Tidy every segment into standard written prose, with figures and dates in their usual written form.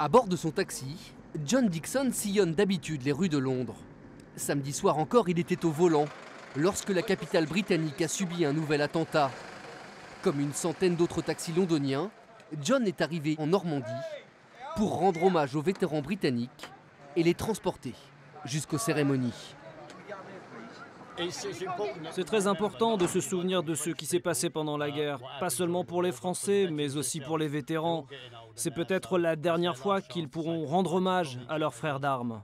À bord de son taxi, John Dixon sillonne d'habitude les rues de Londres. Samedi soir encore, il était au volant, lorsque la capitale britannique a subi un nouvel attentat. Comme une centaine d'autres taxis londoniens, John est arrivé en Normandie pour rendre hommage aux vétérans britanniques et les transporter jusqu'aux cérémonies. C'est très important de se souvenir de ce qui s'est passé pendant la guerre, pas seulement pour les Français, mais aussi pour les vétérans. C'est peut-être la dernière fois qu'ils pourront rendre hommage à leurs frères d'armes.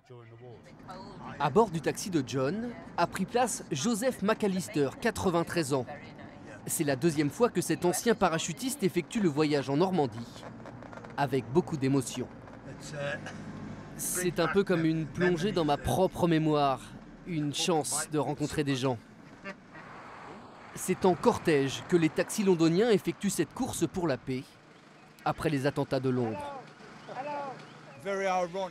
À bord du taxi de John a pris place Joseph McAllister, 93 ans. C'est la deuxième fois que cet ancien parachutiste effectue le voyage en Normandie, avec beaucoup d'émotion. C'est un peu comme une plongée dans ma propre mémoire, une chance de rencontrer des gens. C'est en cortège que les taxis londoniens effectuent cette course pour la paix, après les attentats de Londres.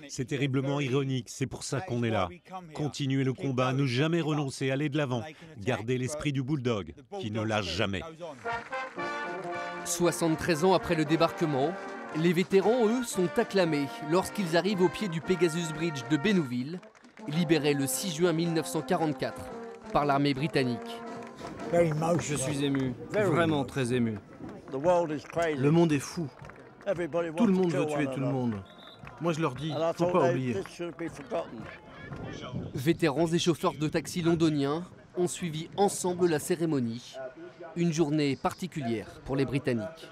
C'est terriblement ironique, c'est pour ça qu'on est là. Continuer le combat, ne jamais renoncer, aller de l'avant. Garder l'esprit du bulldog, qui ne lâche jamais. 73 ans après le débarquement, les vétérans, eux, sont acclamés lorsqu'ils arrivent au pied du Pegasus Bridge de Bénouville, libéré le 6 juin 1944 par l'armée britannique. Je suis ému, vraiment très ému. Le monde est fou. Tout le monde veut tuer tout le monde. Moi je leur dis, faut pas oublier. Vétérans et chauffeurs de taxi londoniens ont suivi ensemble la cérémonie. Une journée particulière pour les Britanniques.